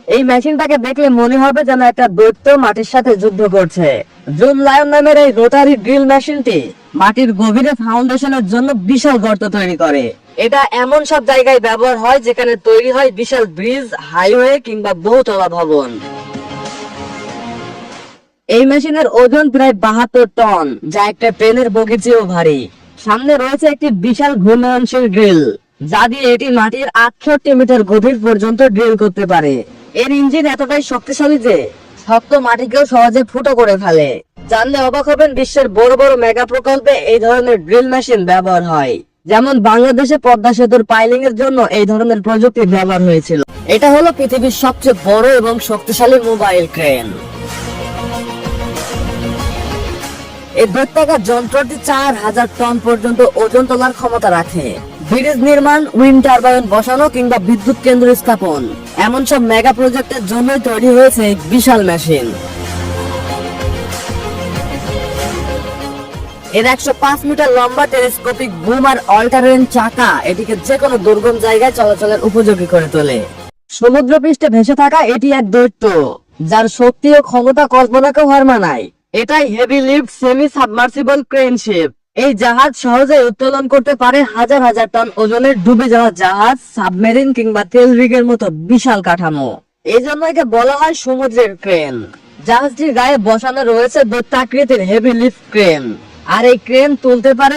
এই মেশিনটাকে দেখলে মনে হবে যেন একটা দৈত্য মাটির সাথে যুদ্ধ করছে। জুম লায়ন নামের এই রোটারি ড্রিল মেশিনটি মাটির গভীরে ফাউন্ডেশনের জন্য বিশাল গর্ত তৈরি করে। এটা এমন সব জায়গায় ব্যবহার হয় যেখানে তৈরি হয় বিশাল ব্রিজ, হাইওয়ে কিংবা বহুতলা ভবন। এই মেশিনের ওজন প্রায় 72 টন, যা একটা ট্রেনের বগির চেয়েও ভারী। সামনে রয়েছে একটি বিশাল ঘূর্ণয়নশীল ড্রিল, যা দিয়ে এটি মাটির 68 মিটার গভীর পর্যন্ত ড্রিল করতে পারে। এর ইঞ্জিন এতটাই শক্তিশালী যে শক্ত মাটিকেও সহজে ফুটো করে ফেলে। জানলে অবাক হবেন, বিশ্বের বড় বড় মেগা প্রকল্পে এই ধরনের ড্রিল মেশিন ব্যবহার হয়। যেমন বাংলাদেশে পদ্মা সেতুর পাইলিং এর জন্য এই ধরনের প্রযুক্তি ব্যবহার হয়েছিল। এটা হলো পৃথিবীর সবচেয়ে বড় এবং শক্তিশালী মোবাইল ক্রেন। এই বৃত্তাকার যন্ত্রটি 4000 টন পর্যন্ত ওজন তোলার ক্ষমতা রাখে। ব্রিজ নির্মাণ, উইন্ড টারবাইন বসানো কিংবা বিদ্যুৎ কেন্দ্র স্থাপন, এমন সব মেগা প্রজেক্টের জন্য তৈরি হয়েছে এই বিশাল মেশিন। এর 105 মিটার লম্বা টেলিস্কোপিক বুম আর অল্টারেন চাকা এটিকে যে কোনো দুর্গম জায়গায় চলাচলের উপযোগী করে তোলে। সমুদ্র পৃষ্ঠে ভেসে থাকা এটি এক দৈত্য, যার শক্তি ও ক্ষমতা কল্পনাকেও হার মানায়। এটাই heavy lift semi submersible crane ship. এই জাহাজ সহজে উত্তোলন করতে পারে হাজার হাজার টন ওজনের ডুবে যাওয়া জাহাজ, সাবমেরিন কিংবা তেল রিগের মতো বিশাল কাঠামো। এই জন্য একে বলা হয় সমুদ্রের ক্রেন। জাহাজটির গায়ে বসানো রয়েছে দৈত্যাকৃতির হেভি লিফট ক্রেন, আর এই ক্রেন তুলতে পারে